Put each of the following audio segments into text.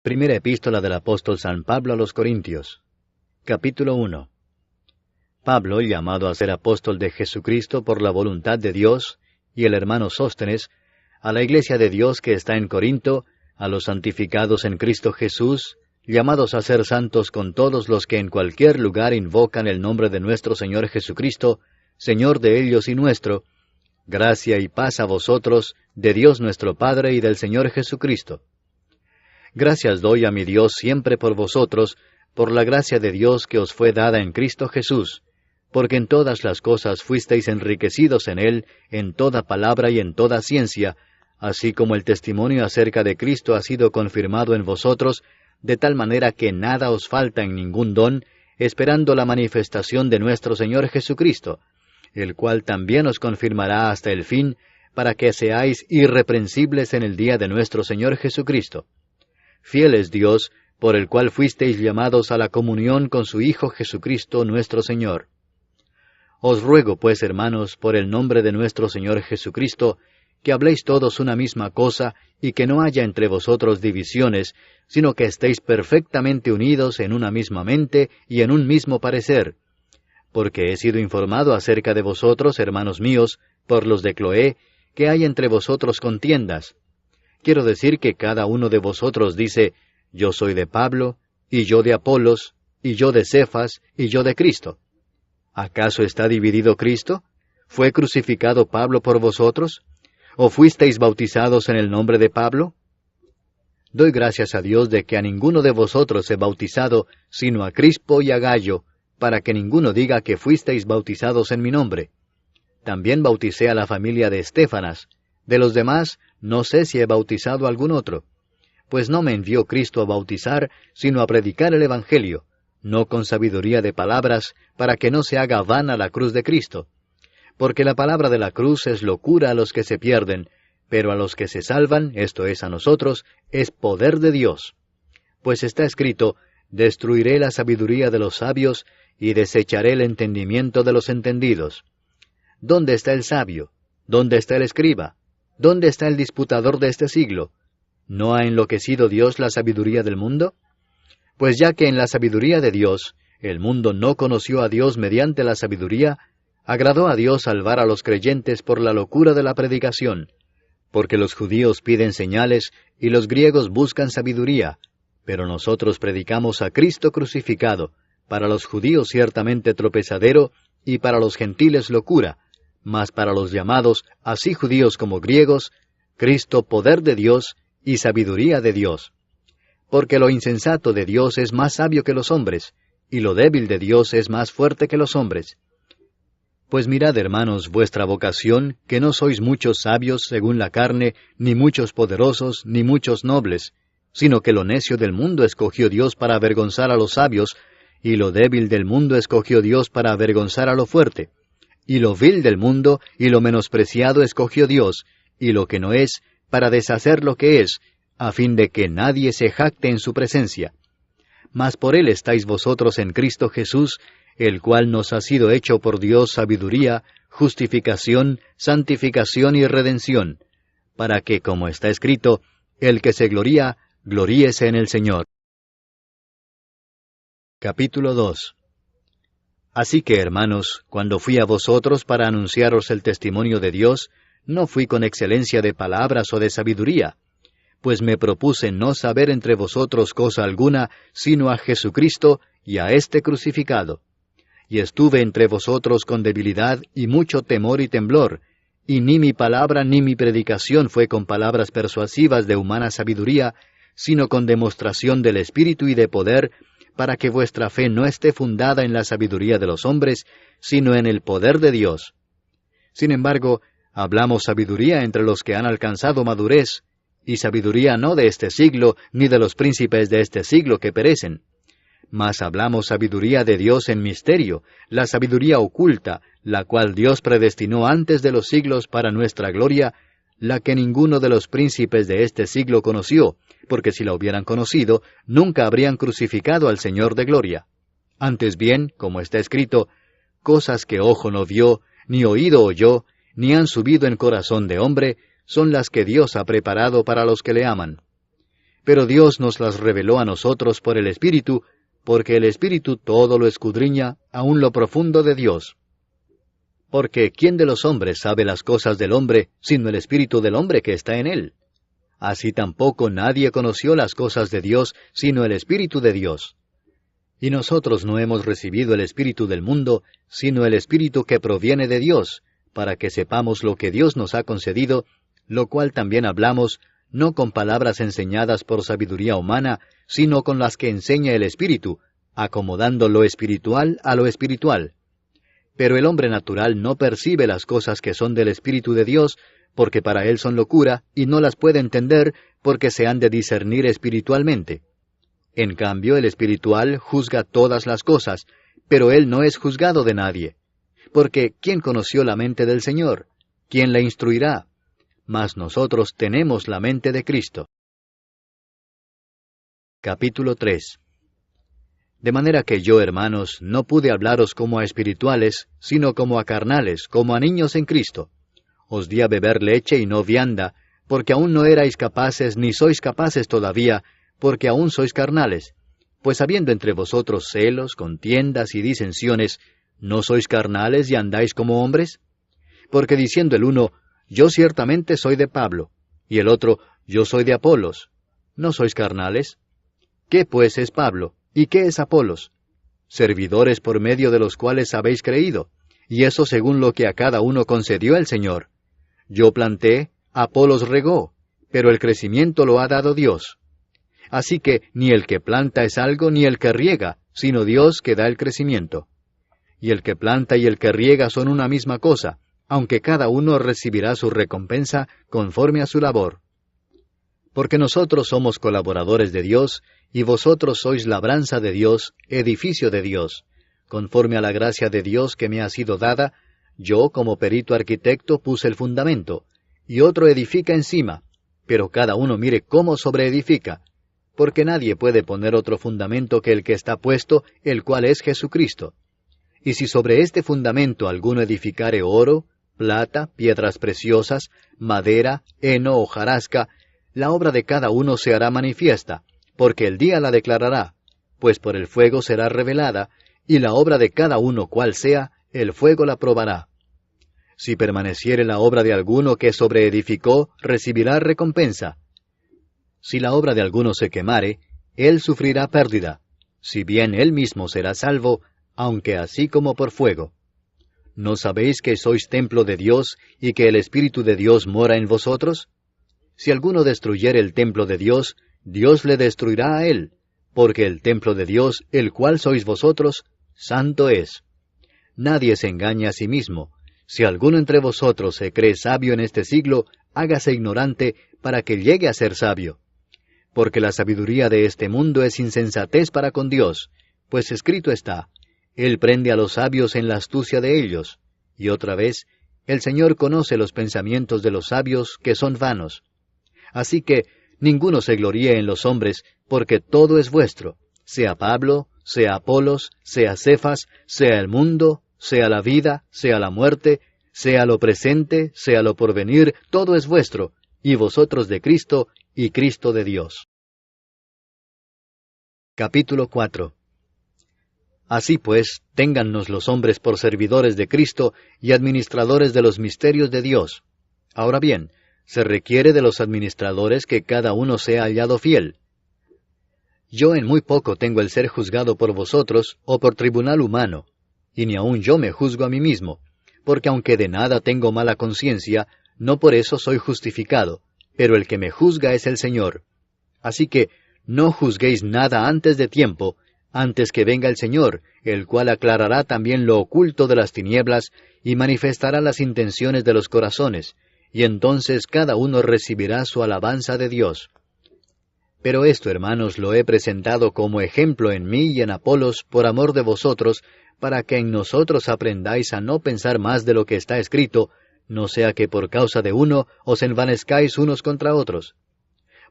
Primera epístola del apóstol San Pablo a los Corintios. Capítulo 1. Pablo, llamado a ser apóstol de Jesucristo por la voluntad de Dios, y el hermano Sóstenes, a la iglesia de Dios que está en Corinto, a los santificados en Cristo Jesús, llamados a ser santos con todos los que en cualquier lugar invocan el nombre de nuestro Señor Jesucristo, Señor de ellos y nuestro, gracia y paz a vosotros, de Dios nuestro Padre y del Señor Jesucristo. Gracias doy a mi Dios siempre por vosotros, por la gracia de Dios que os fue dada en Cristo Jesús, porque en todas las cosas fuisteis enriquecidos en Él, en toda palabra y en toda ciencia, así como el testimonio acerca de Cristo ha sido confirmado en vosotros, de tal manera que nada os falta en ningún don, esperando la manifestación de nuestro Señor Jesucristo, el cual también os confirmará hasta el fin, para que seáis irreprensibles en el día de nuestro Señor Jesucristo. Fiel es Dios, por el cual fuisteis llamados a la comunión con su Hijo Jesucristo nuestro Señor. Os ruego, pues, hermanos, por el nombre de nuestro Señor Jesucristo, que habléis todos una misma cosa, y que no haya entre vosotros divisiones, sino que estéis perfectamente unidos en una misma mente y en un mismo parecer. Porque he sido informado acerca de vosotros, hermanos míos, por los de Cloé, que hay entre vosotros contiendas. Quiero decir que cada uno de vosotros dice, yo soy de Pablo, y yo de Apolos, y yo de Cefas, y yo de Cristo. ¿Acaso está dividido Cristo? ¿Fue crucificado Pablo por vosotros? ¿O fuisteis bautizados en el nombre de Pablo? Doy gracias a Dios de que a ninguno de vosotros he bautizado, sino a Crispo y a Gayo, para que ninguno diga que fuisteis bautizados en mi nombre. También bauticé a la familia de Estéfanas. De los demás, no sé si he bautizado a algún otro. Pues no me envió Cristo a bautizar, sino a predicar el Evangelio, no con sabiduría de palabras, para que no se haga vana la cruz de Cristo. Porque la palabra de la cruz es locura a los que se pierden, pero a los que se salvan, esto es a nosotros, es poder de Dios. Pues está escrito, destruiré la sabiduría de los sabios, y desecharé el entendimiento de los entendidos. ¿Dónde está el sabio? ¿Dónde está el escriba? ¿Dónde está el disputador de este siglo? ¿No ha enloquecido Dios la sabiduría del mundo? Pues ya que en la sabiduría de Dios, el mundo no conoció a Dios mediante la sabiduría, agradó a Dios salvar a los creyentes por la locura de la predicación, porque los judíos piden señales y los griegos buscan sabiduría, pero nosotros predicamos a Cristo crucificado, para los judíos ciertamente tropezadero, y para los gentiles locura, mas para los llamados, así judíos como griegos, Cristo poder de Dios y sabiduría de Dios. Porque lo insensato de Dios es más sabio que los hombres, y lo débil de Dios es más fuerte que los hombres. Pues mirad, hermanos, vuestra vocación, que no sois muchos sabios según la carne, ni muchos poderosos, ni muchos nobles, sino que lo necio del mundo escogió Dios para avergonzar a los sabios, y lo débil del mundo escogió Dios para avergonzar a lo fuerte. Y lo vil del mundo y lo menospreciado escogió Dios, y lo que no es, para deshacer lo que es, a fin de que nadie se jacte en su presencia. Mas por él estáis vosotros en Cristo Jesús, el cual nos ha sido hecho por Dios sabiduría, justificación, santificación y redención, para que, como está escrito, el que se gloría, gloríese en el Señor. Capítulo 2. Así que, hermanos, cuando fui a vosotros para anunciaros el testimonio de Dios, no fui con excelencia de palabras o de sabiduría, pues me propuse no saber entre vosotros cosa alguna, sino a Jesucristo y a éste crucificado. Y estuve entre vosotros con debilidad y mucho temor y temblor, y ni mi palabra ni mi predicación fue con palabras persuasivas de humana sabiduría, sino con demostración del Espíritu y de poder, para que vuestra fe no esté fundada en la sabiduría de los hombres, sino en el poder de Dios. Sin embargo, hablamos sabiduría entre los que han alcanzado madurez, y sabiduría no de este siglo, ni de los príncipes de este siglo que perecen. Mas hablamos sabiduría de Dios en misterio, la sabiduría oculta, la cual Dios predestinó antes de los siglos para nuestra gloria, la que ninguno de los príncipes de este siglo conoció, porque si la hubieran conocido, nunca habrían crucificado al Señor de gloria. Antes bien, como está escrito, cosas que ojo no vio, ni oído oyó, ni han subido en corazón de hombre, son las que Dios ha preparado para los que le aman. pero Dios nos las reveló a nosotros por el Espíritu, porque el Espíritu todo lo escudriña, aun lo profundo de Dios. Porque ¿quién de los hombres sabe las cosas del hombre, sino el Espíritu del hombre que está en él? Así tampoco nadie conoció las cosas de Dios, sino el Espíritu de Dios. Y nosotros no hemos recibido el Espíritu del mundo, sino el Espíritu que proviene de Dios, para que sepamos lo que Dios nos ha concedido, lo cual también hablamos, no con palabras enseñadas por sabiduría humana, sino con las que enseña el Espíritu, acomodando lo espiritual a lo espiritual. Pero el hombre natural no percibe las cosas que son del Espíritu de Dios, porque para él son locura, y no las puede entender, porque se han de discernir espiritualmente. En cambio, el espiritual juzga todas las cosas, pero él no es juzgado de nadie. Porque ¿quién conoció la mente del Señor? ¿Quién la instruirá? Mas nosotros tenemos la mente de Cristo. Capítulo 3. De manera que yo, hermanos, no pude hablaros como a espirituales, sino como a carnales, como a niños en Cristo. Os di a beber leche y no vianda, porque aún no erais capaces, ni sois capaces todavía, porque aún sois carnales. Pues habiendo entre vosotros celos, contiendas y disensiones, ¿no sois carnales y andáis como hombres? Porque diciendo el uno, yo ciertamente soy de Pablo, y el otro, yo soy de Apolos, ¿no sois carnales? ¿Qué pues es Pablo? ¿Y qué es Apolos? Servidores por medio de los cuales habéis creído, y eso según lo que a cada uno concedió el Señor. Yo planté, Apolos regó, pero el crecimiento lo ha dado Dios. Así que ni el que planta es algo, ni el que riega, sino Dios que da el crecimiento. Y el que planta y el que riega son una misma cosa, aunque cada uno recibirá su recompensa conforme a su labor. Porque nosotros somos colaboradores de Dios, y vosotros sois labranza de Dios, edificio de Dios. Conforme a la gracia de Dios que me ha sido dada, yo como perito arquitecto puse el fundamento, y otro edifica encima, pero cada uno mire cómo sobreedifica, porque nadie puede poner otro fundamento que el que está puesto, el cual es Jesucristo. Y si sobre este fundamento alguno edificare oro, plata, piedras preciosas, madera, heno o hojarasca, la obra de cada uno se hará manifiesta, porque el día la declarará, pues por el fuego será revelada, y la obra de cada uno cual sea, el fuego la probará. Si permaneciere la obra de alguno que sobreedificó, recibirá recompensa. Si la obra de alguno se quemare, él sufrirá pérdida, si bien él mismo será salvo, aunque así como por fuego. ¿No sabéis que sois templo de Dios, y que el Espíritu de Dios mora en vosotros? Si alguno destruyere el templo de Dios, Dios le destruirá a él, porque el templo de Dios, el cual sois vosotros, santo es. Nadie se engaña a sí mismo. Si alguno entre vosotros se cree sabio en este siglo, hágase ignorante, para que llegue a ser sabio. Porque la sabiduría de este mundo es insensatez para con Dios, pues escrito está, Él prende a los sabios en la astucia de ellos. Y otra vez, el Señor conoce los pensamientos de los sabios, que son vanos. Así que ninguno se gloríe en los hombres, porque todo es vuestro, sea Pablo, sea Apolos, sea Cefas, sea el mundo, sea la vida, sea la muerte, sea lo presente, sea lo porvenir, todo es vuestro, y vosotros de Cristo, y Cristo de Dios. Capítulo 4. Así pues, téngannos los hombres por servidores de Cristo y administradores de los misterios de Dios. Ahora bien, se requiere de los administradores que cada uno sea hallado fiel. Yo en muy poco tengo el ser juzgado por vosotros o por tribunal humano, y ni aun yo me juzgo a mí mismo, porque aunque de nada tengo mala conciencia, no por eso soy justificado, pero el que me juzga es el Señor. Así que no juzguéis nada antes de tiempo, antes que venga el Señor, el cual aclarará también lo oculto de las tinieblas y manifestará las intenciones de los corazones, y entonces cada uno recibirá su alabanza de Dios. Pero esto, hermanos, lo he presentado como ejemplo en mí y en Apolos por amor de vosotros, para que en nosotros aprendáis a no pensar más de lo que está escrito, no sea que por causa de uno os envanezcáis unos contra otros.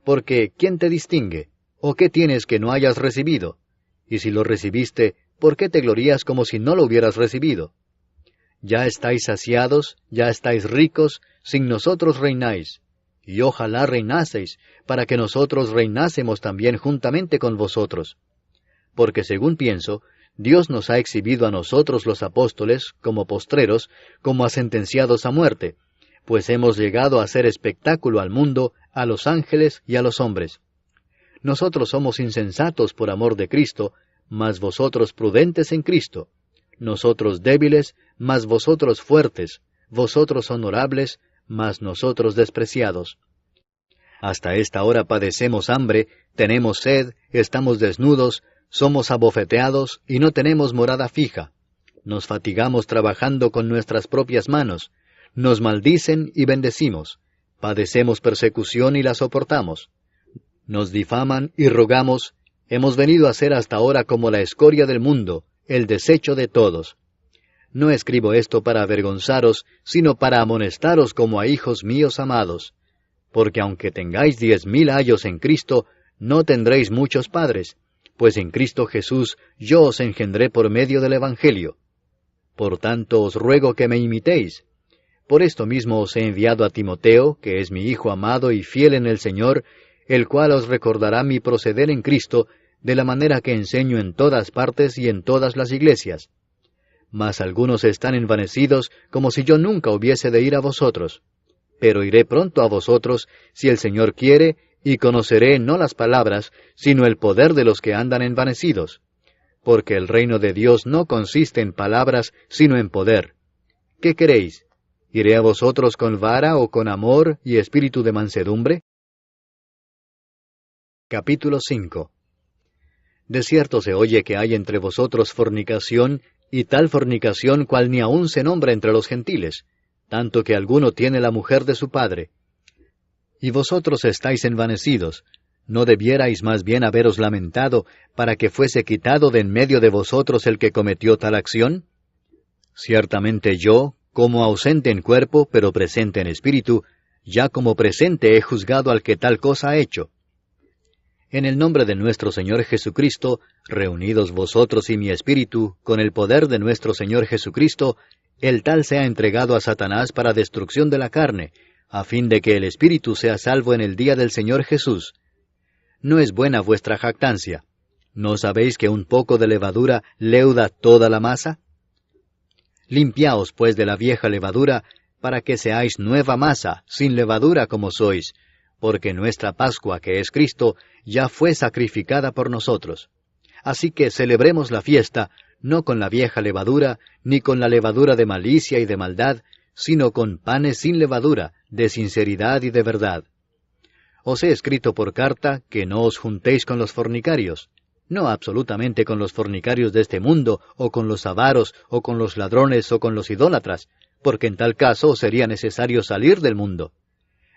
Porque, ¿quién te distingue? ¿O qué tienes que no hayas recibido? Y si lo recibiste, ¿por qué te glorías como si no lo hubieras recibido? Ya estáis saciados, ya estáis ricos, sin nosotros reináis. y ojalá reinaseis, para que nosotros reinásemos también juntamente con vosotros. Porque según pienso, Dios nos ha exhibido a nosotros los apóstoles, como postreros, como a sentenciados a muerte, pues hemos llegado a ser espectáculo al mundo, a los ángeles y a los hombres. Nosotros somos insensatos por amor de Cristo, mas vosotros prudentes en Cristo. Nosotros débiles, mas vosotros fuertes. Vosotros honorables, mas nosotros despreciados. Hasta esta hora padecemos hambre, tenemos sed, estamos desnudos, somos abofeteados y no tenemos morada fija. Nos fatigamos trabajando con nuestras propias manos. Nos maldicen y bendecimos. Padecemos persecución y la soportamos. Nos difaman y rogamos. Hemos venido a ser hasta ahora como la escoria del mundo, el desecho de todos. No escribo esto para avergonzaros, sino para amonestaros como a hijos míos amados. Porque aunque tengáis 10,000 ayos en Cristo, no tendréis muchos padres, pues en Cristo Jesús yo os engendré por medio del Evangelio. Por tanto os ruego que me imitéis. Por esto mismo os he enviado a Timoteo, que es mi hijo amado y fiel en el Señor, el cual os recordará mi proceder en Cristo, de la manera que enseño en todas partes y en todas las iglesias. Mas algunos están envanecidos, como si yo nunca hubiese de ir a vosotros. Pero iré pronto a vosotros, si el Señor quiere, y conoceré no las palabras, sino el poder de los que andan envanecidos. Porque el reino de Dios no consiste en palabras, sino en poder. ¿Qué queréis? ¿Iré a vosotros con vara o con amor y espíritu de mansedumbre? Capítulo 5. De cierto se oye que hay entre vosotros fornicación, y tal fornicación cual ni aun se nombra entre los gentiles, tanto que alguno tiene la mujer de su padre. Y vosotros estáis envanecidos, ¿no debierais más bien haberos lamentado, para que fuese quitado de en medio de vosotros el que cometió tal acción? Ciertamente yo, como ausente en cuerpo, pero presente en espíritu, ya como presente he juzgado al que tal cosa ha hecho. En el nombre de nuestro Señor Jesucristo, reunidos vosotros y mi espíritu, con el poder de nuestro Señor Jesucristo, el tal sea entregado a Satanás para destrucción de la carne, a fin de que el espíritu sea salvo en el día del Señor Jesús. ¿No es buena vuestra jactancia? ¿No sabéis que un poco de levadura leuda toda la masa? Limpiaos pues de la vieja levadura, para que seáis nueva masa, sin levadura como sois, porque nuestra Pascua, que es Cristo, ya fue sacrificada por nosotros. Así que celebremos la fiesta, no con la vieja levadura, ni con la levadura de malicia y de maldad, sino con panes sin levadura, de sinceridad y de verdad. Os he escrito por carta que no os juntéis con los fornicarios, no absolutamente con los fornicarios de este mundo, o con los avaros, o con los ladrones, o con los idólatras, porque en tal caso os sería necesario salir del mundo.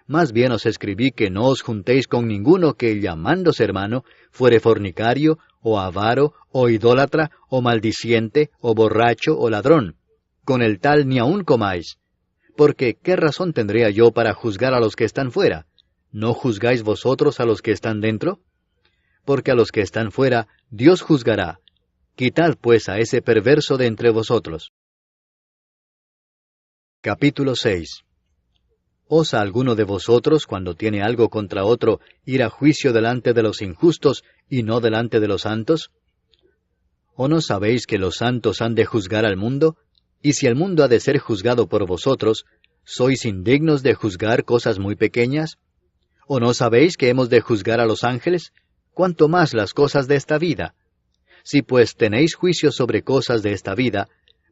Más bien os escribí que no os juntéis con ninguno que, llamándose hermano, fuere fornicario, o avaro, o idólatra, o maldiciente, o borracho, o ladrón. Con el tal ni aun comáis. Porque, ¿qué razón tendría yo para juzgar a los que están fuera? ¿No juzgáis vosotros a los que están dentro? Porque a los que están fuera, Dios juzgará. Quitad pues a ese perverso de entre vosotros. Capítulo 6. ¿Osa alguno de vosotros, cuando tiene algo contra otro, ir a juicio delante de los injustos y no delante de los santos? ¿O no sabéis que los santos han de juzgar al mundo? Y si el mundo ha de ser juzgado por vosotros, ¿sois indignos de juzgar cosas muy pequeñas? ¿O no sabéis que hemos de juzgar a los ángeles? ¿Cuánto más las cosas de esta vida? Si pues tenéis juicio sobre cosas de esta vida,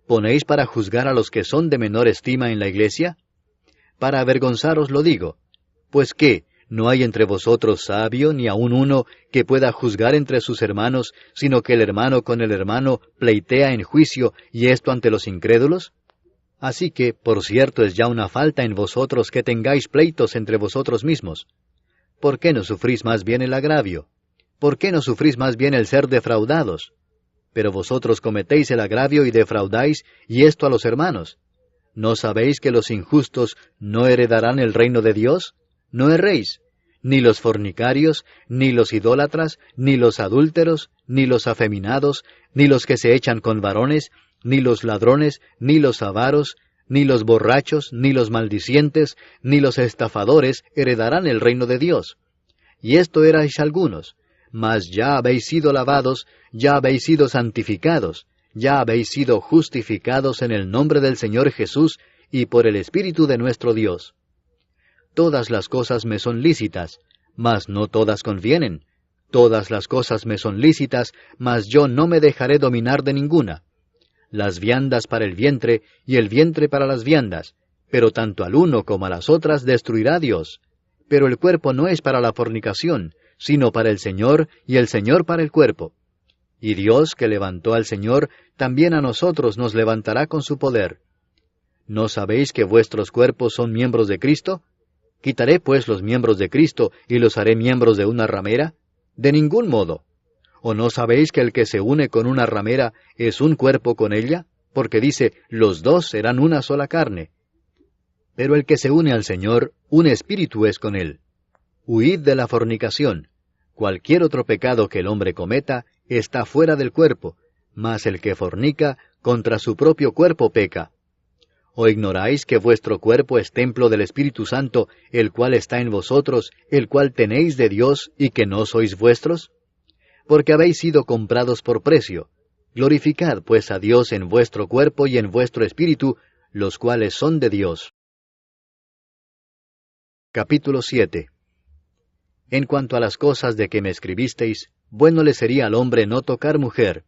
¿ponéis para juzgar a los que son de menor estima en la iglesia? Para avergonzaros lo digo. Pues ¿qué? ¿No hay entre vosotros sabio, ni aun uno, que pueda juzgar entre sus hermanos, sino que el hermano con el hermano pleitea en juicio, y esto ante los incrédulos? Así que, por cierto, es ya una falta en vosotros que tengáis pleitos entre vosotros mismos. ¿Por qué no sufrís más bien el agravio? ¿Por qué no sufrís más bien el ser defraudados? Pero vosotros cometéis el agravio y defraudáis, y esto a los hermanos. ¿No sabéis que los injustos no heredarán el reino de Dios? No erréis, ni los fornicarios, ni los idólatras, ni los adúlteros, ni los afeminados, ni los que se echan con varones, ni los ladrones, ni los avaros, ni los borrachos, ni los maldicientes, ni los estafadores heredarán el reino de Dios. Y esto erais algunos, mas ya habéis sido lavados, ya habéis sido santificados, ya habéis sido justificados en el nombre del Señor Jesús y por el Espíritu de nuestro Dios. Todas las cosas me son lícitas, mas no todas convienen. Todas las cosas me son lícitas, mas yo no me dejaré dominar de ninguna. Las viandas para el vientre, y el vientre para las viandas, pero tanto al uno como a las otras destruirá Dios. Pero el cuerpo no es para la fornicación, sino para el Señor, y el Señor para el cuerpo. Y Dios, que levantó al Señor, también a nosotros nos levantará con su poder. ¿No sabéis que vuestros cuerpos son miembros de Cristo? ¿Quitaré pues los miembros de Cristo y los haré miembros de una ramera? De ningún modo. ¿O no sabéis que el que se une con una ramera es un cuerpo con ella? Porque dice, los dos serán una sola carne. Pero el que se une al Señor, un espíritu es con él. Huid de la fornicación. Cualquier otro pecado que el hombre cometa está fuera del cuerpo, mas el que fornica contra su propio cuerpo peca. ¿O ignoráis que vuestro cuerpo es templo del Espíritu Santo, el cual está en vosotros, el cual tenéis de Dios, y que no sois vuestros? Porque habéis sido comprados por precio. Glorificad pues a Dios en vuestro cuerpo y en vuestro espíritu, los cuales son de Dios. Capítulo 7. En cuanto a las cosas de que me escribisteis, bueno le sería al hombre no tocar mujer,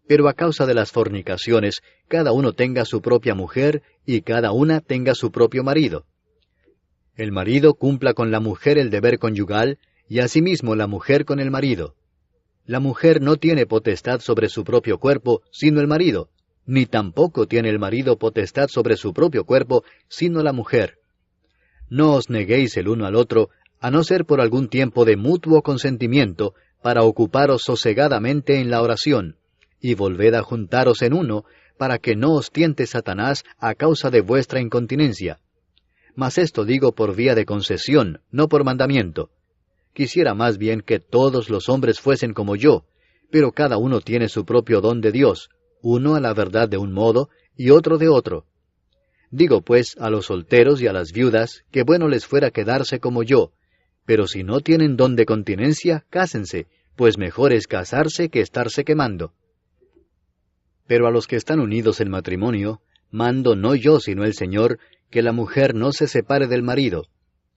pero a causa de las fornicaciones, cada uno tenga su propia mujer, y cada una tenga su propio marido. El marido cumpla con la mujer el deber conyugal, y asimismo la mujer con el marido. La mujer no tiene potestad sobre su propio cuerpo, sino el marido, ni tampoco tiene el marido potestad sobre su propio cuerpo, sino la mujer. No os neguéis el uno al otro, a no ser por algún tiempo de mutuo consentimiento, para ocuparos sosegadamente en la oración, y volved a juntaros en uno, para que no os tiente Satanás a causa de vuestra incontinencia. Mas esto digo por vía de concesión, no por mandamiento. Quisiera más bien que todos los hombres fuesen como yo, pero cada uno tiene su propio don de Dios, uno a la verdad de un modo, y otro de otro. Digo pues a los solteros y a las viudas, que bueno les fuera quedarse como yo, pero si no tienen don de continencia, cásense, pues mejor es casarse que estarse quemando. Pero a los que están unidos en matrimonio, mando no yo sino el Señor, que la mujer no se separe del marido,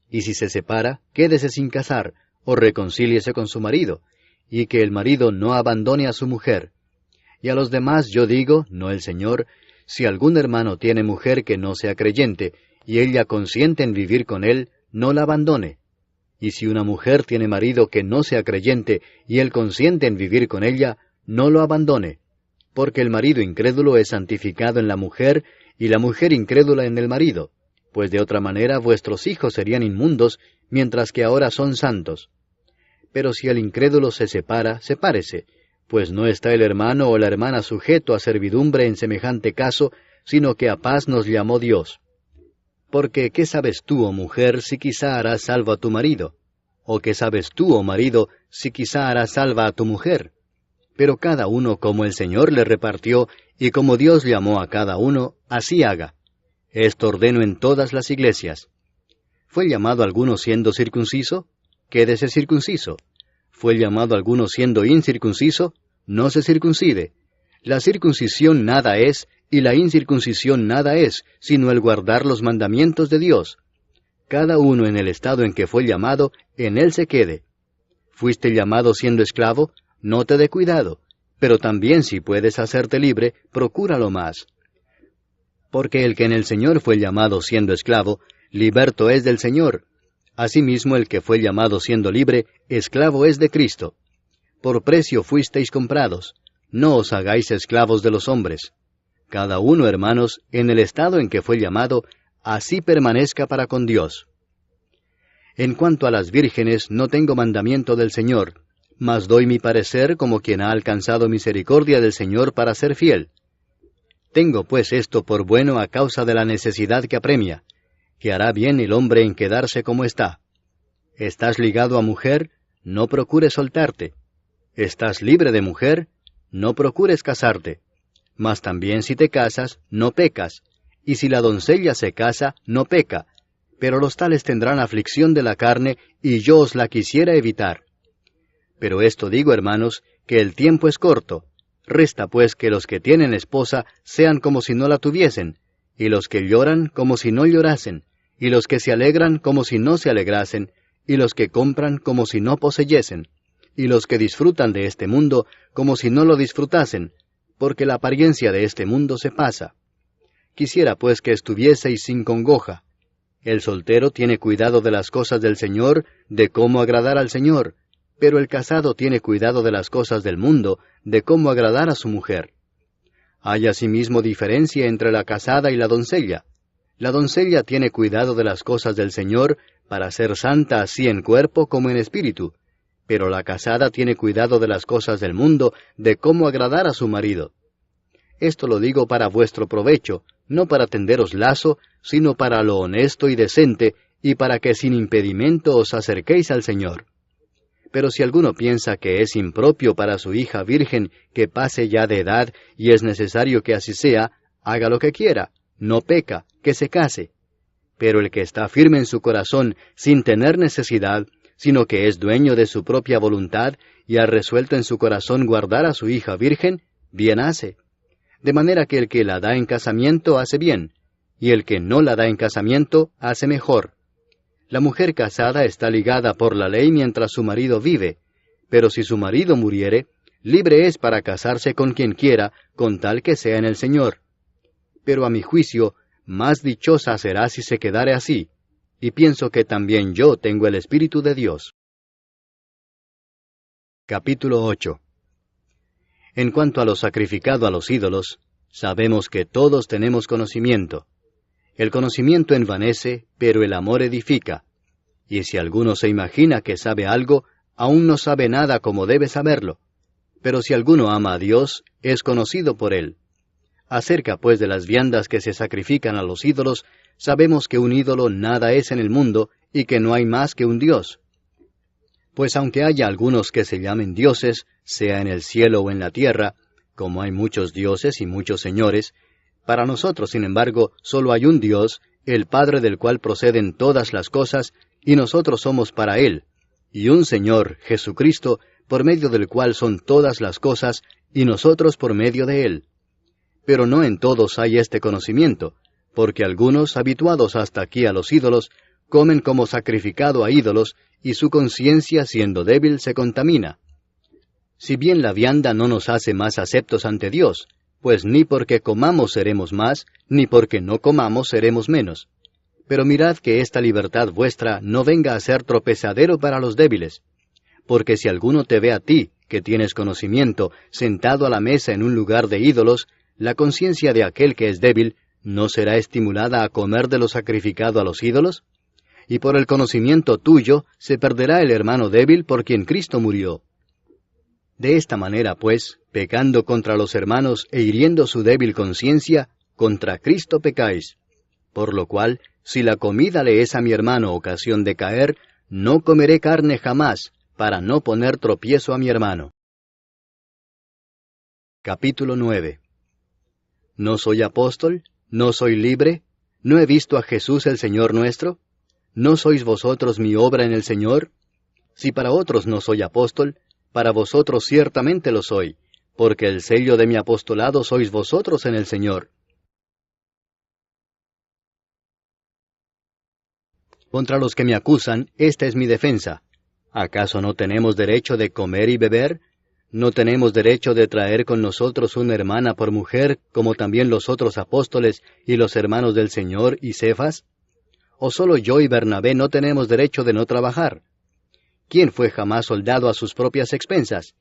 y si se separa, quédese sin casar, o reconcíliese con su marido, y que el marido no abandone a su mujer. Y a los demás yo digo, no el Señor, si algún hermano tiene mujer que no sea creyente, y ella consiente en vivir con él, no la abandone. Y si una mujer tiene marido que no sea creyente, y él consiente en vivir con ella, no lo abandone. Porque el marido incrédulo es santificado en la mujer, y la mujer incrédula en el marido, pues de otra manera vuestros hijos serían inmundos, mientras que ahora son santos. Pero si el incrédulo se separa, sepárese, pues no está el hermano o la hermana sujeto a servidumbre en semejante caso, sino que a paz nos llamó Dios. Porque, ¿qué sabes tú, oh mujer, si quizá harás salvo a tu marido? ¿O qué sabes tú, oh marido, si quizá harás salva a tu mujer? Pero cada uno como el Señor le repartió, y como Dios llamó a cada uno, así haga. Esto ordeno en todas las iglesias. ¿Fue llamado alguno siendo circunciso? Quédese circunciso. ¿Fue llamado alguno siendo incircunciso? No se circuncide. La circuncisión nada es, y la incircuncisión nada es, sino el guardar los mandamientos de Dios. Cada uno en el estado en que fue llamado, en él se quede. ¿Fuiste llamado siendo esclavo? No te dé cuidado, pero también si puedes hacerte libre, procúralo más. Porque el que en el Señor fue llamado siendo esclavo, liberto es del Señor. Asimismo el que fue llamado siendo libre, esclavo es de Cristo. Por precio fuisteis comprados, no os hagáis esclavos de los hombres. Cada uno, hermanos, en el estado en que fue llamado, así permanezca para con Dios. En cuanto a las vírgenes, no tengo mandamiento del Señor, mas doy mi parecer como quien ha alcanzado misericordia del Señor para ser fiel. Tengo pues esto por bueno a causa de la necesidad que apremia, que hará bien el hombre en quedarse como está. ¿Estás ligado a mujer? No procures soltarte. ¿Estás libre de mujer? No procures casarte. Mas también si te casas, no pecas, y si la doncella se casa, no peca, pero los tales tendrán aflicción de la carne, y yo os la quisiera evitar. Pero esto digo, hermanos, que el tiempo es corto. Resta pues que los que tienen esposa sean como si no la tuviesen, y los que lloran como si no llorasen, y los que se alegran como si no se alegrasen, y los que compran como si no poseyesen, y los que disfrutan de este mundo como si no lo disfrutasen, porque la apariencia de este mundo se pasa. Quisiera pues que estuvieseis sin congoja. El soltero tiene cuidado de las cosas del Señor, de cómo agradar al Señor, pero el casado tiene cuidado de las cosas del mundo, de cómo agradar a su mujer. Hay asimismo diferencia entre la casada y la doncella. La doncella tiene cuidado de las cosas del Señor, para ser santa así en cuerpo como en espíritu, pero la casada tiene cuidado de las cosas del mundo, de cómo agradar a su marido. Esto lo digo para vuestro provecho, no para tenderos lazo, sino para lo honesto y decente, y para que sin impedimento os acerquéis al Señor. Pero si alguno piensa que es impropio para su hija virgen que pase ya de edad, y es necesario que así sea, haga lo que quiera, no peca, que se case. Pero el que está firme en su corazón, sin tener necesidad, sino que es dueño de su propia voluntad, y ha resuelto en su corazón guardar a su hija virgen, bien hace. De manera que el que la da en casamiento hace bien, y el que no la da en casamiento hace mejor. La mujer casada está ligada por la ley mientras su marido vive, pero si su marido muriere, libre es para casarse con quien quiera, con tal que sea en el Señor. Pero a mi juicio, más dichosa será si se quedare así, y pienso que también yo tengo el Espíritu de Dios. Capítulo 8. En cuanto a lo sacrificado a los ídolos, sabemos que todos tenemos conocimiento. El conocimiento envanece, pero el amor edifica. Y si alguno se imagina que sabe algo, aún no sabe nada como debe saberlo. Pero si alguno ama a Dios, es conocido por él. Acerca pues de las viandas que se sacrifican a los ídolos, sabemos que un ídolo nada es en el mundo, y que no hay más que un Dios. Pues aunque haya algunos que se llamen dioses, sea en el cielo o en la tierra, como hay muchos dioses y muchos señores, para nosotros, sin embargo, solo hay un Dios, el Padre del cual proceden todas las cosas, y nosotros somos para Él, y un Señor, Jesucristo, por medio del cual son todas las cosas, y nosotros por medio de Él. Pero no en todos hay este conocimiento, porque algunos, habituados hasta aquí a los ídolos, comen como sacrificado a ídolos, y su conciencia, siendo débil, se contamina. Si bien la vianda no nos hace más aceptos ante Dios, pues ni porque comamos seremos más, ni porque no comamos seremos menos. Pero mirad que esta libertad vuestra no venga a ser tropezadero para los débiles. Porque si alguno te ve a ti, que tienes conocimiento, sentado a la mesa en un lugar de ídolos, la conciencia de aquel que es débil, ¿no será estimulada a comer de lo sacrificado a los ídolos? Y por el conocimiento tuyo, se perderá el hermano débil por quien Cristo murió. De esta manera, pues, pecando contra los hermanos e hiriendo su débil conciencia, contra Cristo pecáis. Por lo cual, si la comida le es a mi hermano ocasión de caer, no comeré carne jamás, para no poner tropiezo a mi hermano. Capítulo 9. ¿No soy apóstol? ¿No soy libre? ¿No he visto a Jesús el Señor nuestro? ¿No sois vosotros mi obra en el Señor? Si para otros no soy apóstol, para vosotros ciertamente lo soy, porque el sello de mi apostolado sois vosotros en el Señor. Contra los que me acusan, esta es mi defensa. ¿Acaso no tenemos derecho de comer y beber? ¿No tenemos derecho de traer con nosotros una hermana por mujer, como también los otros apóstoles y los hermanos del Señor y Cefas? ¿O solo yo y Bernabé no tenemos derecho de no trabajar? ¿Quién fue jamás soldado a sus propias expensas?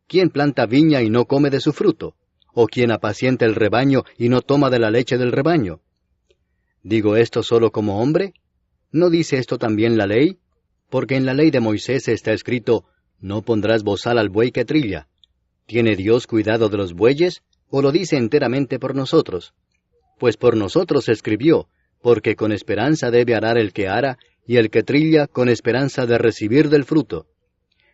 ¿Quién planta viña y no come de su fruto? ¿O quién apacienta el rebaño y no toma de la leche del rebaño? ¿Digo esto solo como hombre? ¿No dice esto también la ley? Porque en la ley de Moisés está escrito, no pondrás bozal al buey que trilla. ¿Tiene Dios cuidado de los bueyes, o lo dice enteramente por nosotros? Pues por nosotros se escribió, porque con esperanza debe arar el que ara, y el que trilla con esperanza de recibir del fruto.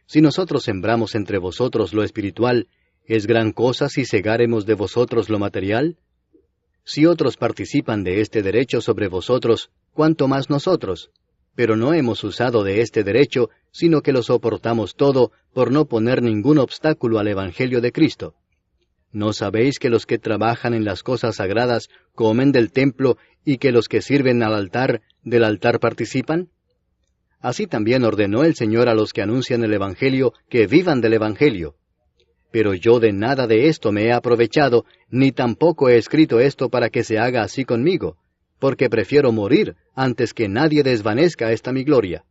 Si nosotros sembramos entre vosotros lo espiritual, ¿es gran cosa si segáremos de vosotros lo material? Si otros participan de este derecho sobre vosotros, ¿cuánto más nosotros? Pero no hemos usado de este derecho, sino que lo soportamos todo, por no poner ningún obstáculo al Evangelio de Cristo. ¿No sabéis que los que trabajan en las cosas sagradas comen del templo y que los que sirven al altar, del altar participan? Así también ordenó el Señor a los que anuncian el Evangelio que vivan del Evangelio. Pero yo de nada de esto me he aprovechado, ni tampoco he escrito esto para que se haga así conmigo, porque prefiero morir antes que nadie desvanezca esta mi gloria.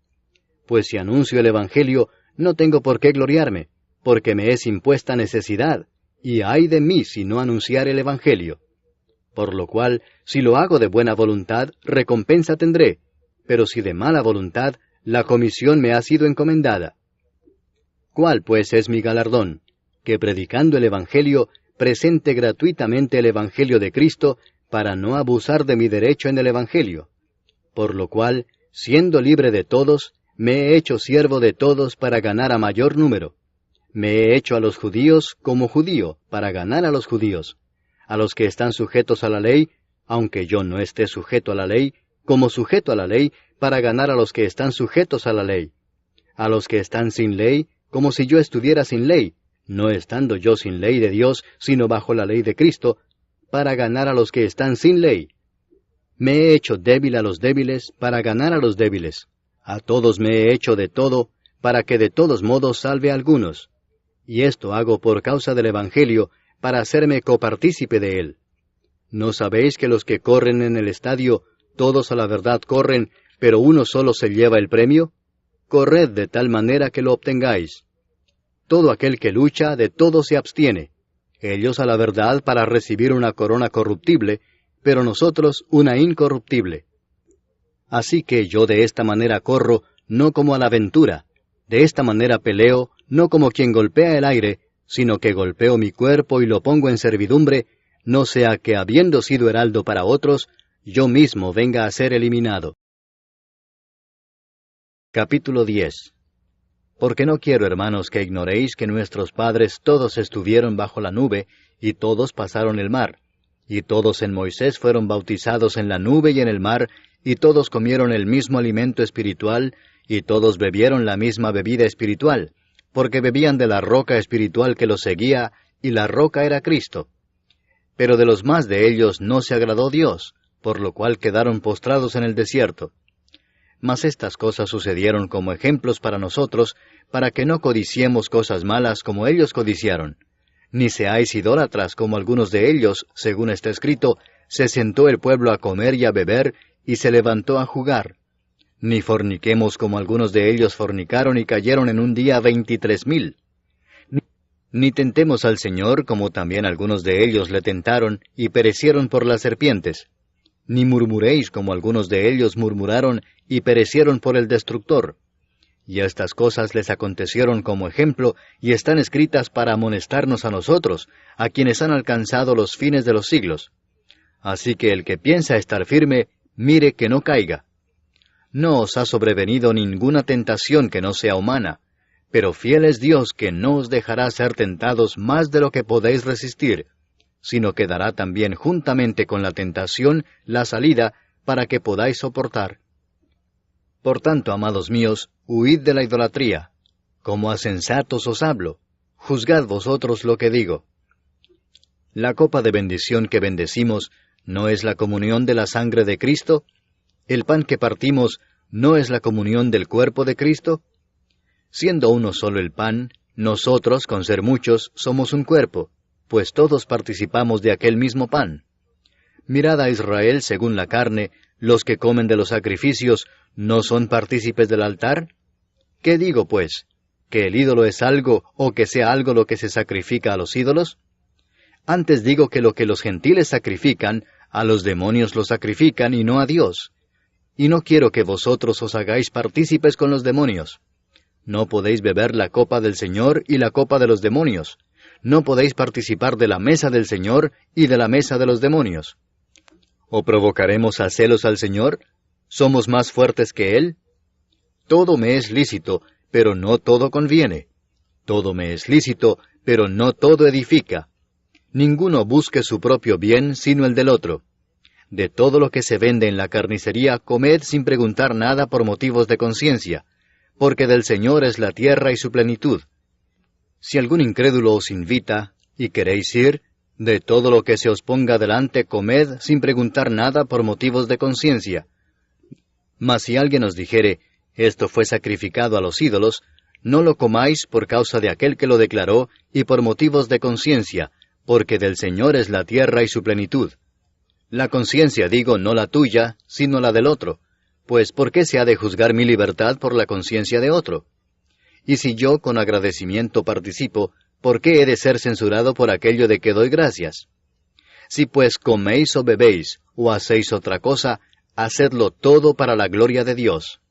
Pues si anuncio el Evangelio, no tengo por qué gloriarme, porque me es impuesta necesidad, y ay de mí si no anunciar el Evangelio. Por lo cual, si lo hago de buena voluntad, recompensa tendré, pero si de mala voluntad, la comisión me ha sido encomendada. ¿Cuál pues es mi galardón? Que predicando el Evangelio, presente gratuitamente el Evangelio de Cristo, para no abusar de mi derecho en el Evangelio. Por lo cual, siendo libre de todos, me he hecho siervo de todos para ganar a mayor número. Me he hecho a los judíos como judío, para ganar a los judíos. A los que están sujetos a la ley, aunque yo no esté sujeto a la ley, como sujeto a la ley, para ganar a los que están sujetos a la ley. A los que están sin ley, como si yo estuviera sin ley, no estando yo sin ley de Dios, sino bajo la ley de Cristo, para ganar a los que están sin ley. Me he hecho débil a los débiles, para ganar a los débiles. A todos me he hecho de todo, para que de todos modos salve a algunos. Y esto hago por causa del Evangelio, para hacerme copartícipe de él. ¿No sabéis que los que corren en el estadio, todos a la verdad corren, pero uno solo se lleva el premio? Corred de tal manera que lo obtengáis. Todo aquel que lucha, de todo se abstiene. Ellos a la verdad para recibir una corona corruptible, pero nosotros una incorruptible. Así que yo de esta manera corro, no como a la aventura. De esta manera peleo, no como quien golpea el aire, sino que golpeo mi cuerpo y lo pongo en servidumbre, no sea que habiendo sido heraldo para otros, yo mismo venga a ser eliminado. Capítulo 10. Porque no quiero, hermanos, que ignoréis que nuestros padres todos estuvieron bajo la nube, y todos pasaron el mar, y todos en Moisés fueron bautizados en la nube y en el mar, y todos comieron el mismo alimento espiritual, y todos bebieron la misma bebida espiritual, porque bebían de la roca espiritual que los seguía, y la roca era Cristo. Pero de los más de ellos no se agradó Dios, por lo cual quedaron postrados en el desierto. Mas estas cosas sucedieron como ejemplos para nosotros, para que no codiciemos cosas malas como ellos codiciaron. Ni seáis idólatras como algunos de ellos, según está escrito, se sentó el pueblo a comer y a beber, y se levantó a jugar. Ni forniquemos como algunos de ellos fornicaron y cayeron en un día 23,000. Ni tentemos al Señor como también algunos de ellos le tentaron y perecieron por las serpientes. Ni murmuréis como algunos de ellos murmuraron y perecieron por el destructor. Y estas cosas les acontecieron como ejemplo y están escritas para amonestarnos a nosotros, a quienes han alcanzado los fines de los siglos. Así que el que piensa estar firme, mire que no caiga. No os ha sobrevenido ninguna tentación que no sea humana, pero fiel es Dios que no os dejará ser tentados más de lo que podéis resistir, sino que dará también juntamente con la tentación la salida para que podáis soportar. Por tanto, amados míos, huid de la idolatría. Como a sensatos os hablo, juzgad vosotros lo que digo. La copa de bendición que bendecimos, ¿no es la comunión de la sangre de Cristo? ¿El pan que partimos no es la comunión del cuerpo de Cristo? Siendo uno solo el pan, nosotros, con ser muchos, somos un cuerpo, pues todos participamos de aquel mismo pan. Mirad a Israel según la carne, los que comen de los sacrificios, ¿no son partícipes del altar? ¿Qué digo, pues? ¿Que el ídolo es algo, o que sea algo lo que se sacrifica a los ídolos? Antes digo que lo que los gentiles sacrifican, a los demonios lo sacrifican y no a Dios. Y no quiero que vosotros os hagáis partícipes con los demonios. No podéis beber la copa del Señor y la copa de los demonios. No podéis participar de la mesa del Señor y de la mesa de los demonios. ¿O provocaremos a celos al Señor? ¿Somos más fuertes que Él? Todo me es lícito, pero no todo conviene. Todo me es lícito, pero no todo edifica. Ninguno busque su propio bien, sino el del otro. De todo lo que se vende en la carnicería, comed sin preguntar nada por motivos de conciencia, porque del Señor es la tierra y su plenitud. Si algún incrédulo os invita, y queréis ir, de todo lo que se os ponga delante comed sin preguntar nada por motivos de conciencia. Mas si alguien os dijere, esto fue sacrificado a los ídolos, no lo comáis por causa de aquel que lo declaró, y por motivos de conciencia, porque del Señor es la tierra y su plenitud. La conciencia, digo, no la tuya, sino la del otro, pues ¿por qué se ha de juzgar mi libertad por la conciencia de otro? Y si yo con agradecimiento participo, ¿por qué he de ser censurado por aquello de que doy gracias? Si pues coméis o bebéis, o hacéis otra cosa, hacedlo todo para la gloria de Dios.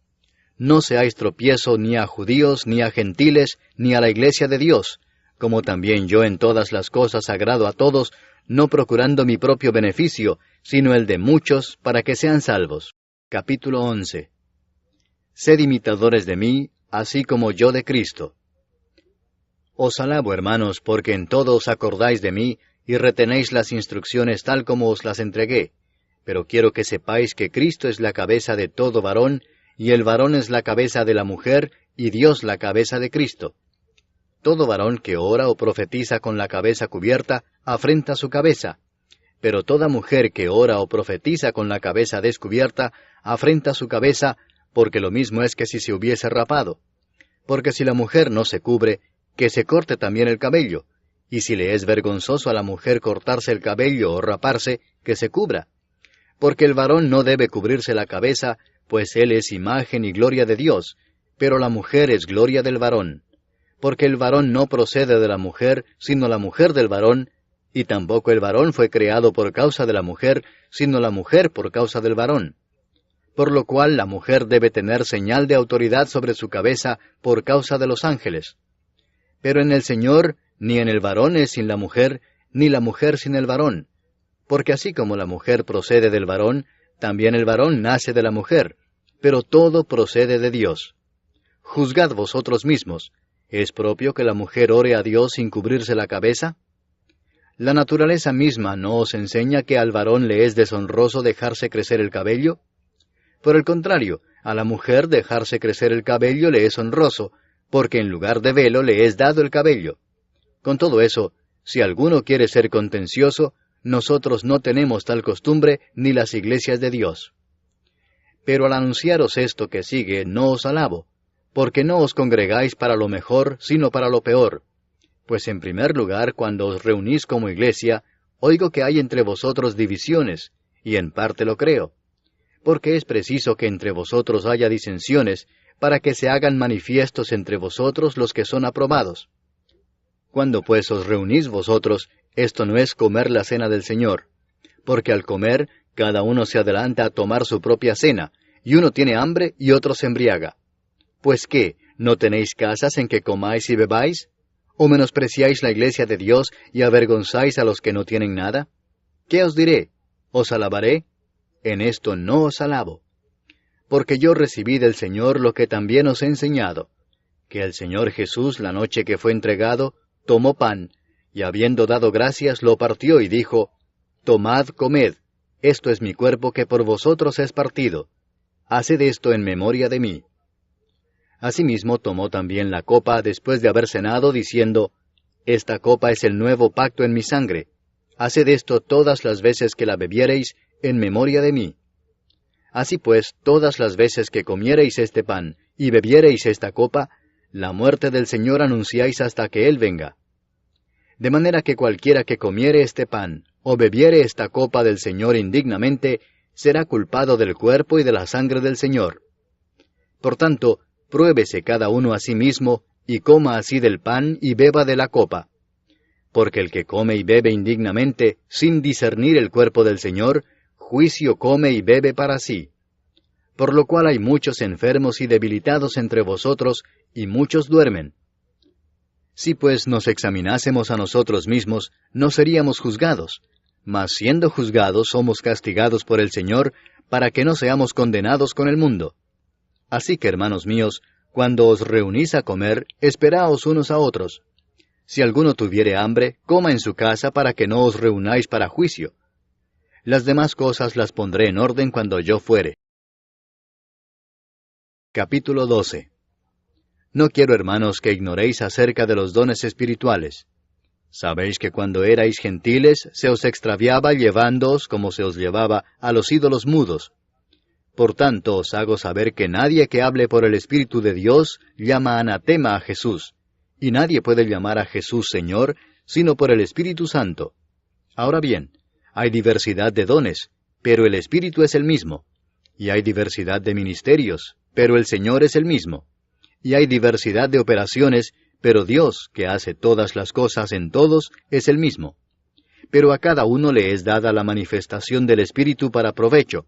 No seáis tropiezo ni a judíos, ni a gentiles, ni a la iglesia de Dios, como también yo en todas las cosas agrado a todos, no procurando mi propio beneficio, sino el de muchos, para que sean salvos. Capítulo 11. Sed imitadores de mí, así como yo de Cristo. Os alabo, hermanos, porque en todo os acordáis de mí, y retenéis las instrucciones tal como os las entregué. Pero quiero que sepáis que Cristo es la cabeza de todo varón, y el varón es la cabeza de la mujer, y Dios la cabeza de Cristo. Todo varón que ora o profetiza con la cabeza cubierta, afrenta su cabeza. Pero toda mujer que ora o profetiza con la cabeza descubierta, afrenta su cabeza, porque lo mismo es que si se hubiese rapado. Porque si la mujer no se cubre, que se corte también el cabello, y si le es vergonzoso a la mujer cortarse el cabello o raparse, que se cubra. Porque el varón no debe cubrirse la cabeza, pues él es imagen y gloria de Dios, pero la mujer es gloria del varón. Porque el varón no procede de la mujer, sino la mujer del varón, y tampoco el varón fue creado por causa de la mujer, sino la mujer por causa del varón. Por lo cual la mujer debe tener señal de autoridad sobre su cabeza por causa de los ángeles. Pero en el Señor, ni en el varón es sin la mujer, ni la mujer sin el varón. Porque así como la mujer procede del varón, también el varón nace de la mujer, pero todo procede de Dios. Juzgad vosotros mismos, ¿es propio que la mujer ore a Dios sin cubrirse la cabeza? ¿La naturaleza misma no os enseña que al varón le es deshonroso dejarse crecer el cabello? Por el contrario, a la mujer dejarse crecer el cabello le es honroso, porque en lugar de velo le es dado el cabello. Con todo eso, si alguno quiere ser contencioso, nosotros no tenemos tal costumbre ni las iglesias de Dios. Pero al anunciaros esto que sigue, no os alabo, porque no os congregáis para lo mejor, sino para lo peor. Pues en primer lugar, cuando os reunís como iglesia, oigo que hay entre vosotros divisiones, y en parte lo creo. Porque es preciso que entre vosotros haya disensiones, para que se hagan manifiestos entre vosotros los que son aprobados. Cuando pues os reunís vosotros, esto no es comer la cena del Señor, porque al comer, cada uno se adelanta a tomar su propia cena, y uno tiene hambre y otro se embriaga. Pues ¿qué? ¿No tenéis casas en que comáis y bebáis? ¿O menospreciáis la iglesia de Dios y avergonzáis a los que no tienen nada? ¿Qué os diré? ¿Os alabaré? En esto no os alabo. Porque yo recibí del Señor lo que también os he enseñado, que el Señor Jesús, la noche que fue entregado, tomó pan, y habiendo dado gracias, lo partió y dijo, Tomad, comed, esto es mi cuerpo que por vosotros es partido. Haced esto en memoria de mí. Asimismo tomó también la copa después de haber cenado, diciendo, Esta copa es el nuevo pacto en mi sangre. Haced esto todas las veces que la bebiereis, en memoria de mí. Así pues, todas las veces que comiereis este pan, y bebiereis esta copa, la muerte del Señor anunciáis hasta que Él venga. De manera que cualquiera que comiere este pan, o bebiere esta copa del Señor indignamente, será culpado del cuerpo y de la sangre del Señor. Por tanto, pruébese cada uno a sí mismo, y coma así del pan y beba de la copa. Porque el que come y bebe indignamente, sin discernir el cuerpo del Señor, juicio come y bebe para sí. Por lo cual hay muchos enfermos y debilitados entre vosotros, y muchos duermen. Si pues nos examinásemos a nosotros mismos, no seríamos juzgados, mas siendo juzgados somos castigados por el Señor, para que no seamos condenados con el mundo. Así que, hermanos míos, cuando os reunís a comer, esperaos unos a otros. Si alguno tuviere hambre, coma en su casa para que no os reunáis para juicio. Las demás cosas las pondré en orden cuando yo fuere. Capítulo 12. No quiero, hermanos, que ignoréis acerca de los dones espirituales. Sabéis que cuando erais gentiles, se os extraviaba llevándoos, como se os llevaba, a los ídolos mudos. Por tanto, os hago saber que nadie que hable por el Espíritu de Dios llama anatema a Jesús, y nadie puede llamar a Jesús Señor, sino por el Espíritu Santo. Ahora bien, hay diversidad de dones, pero el Espíritu es el mismo. Y hay diversidad de ministerios, pero el Señor es el mismo. Y hay diversidad de operaciones, pero Dios, que hace todas las cosas en todos, es el mismo. Pero a cada uno le es dada la manifestación del Espíritu para provecho,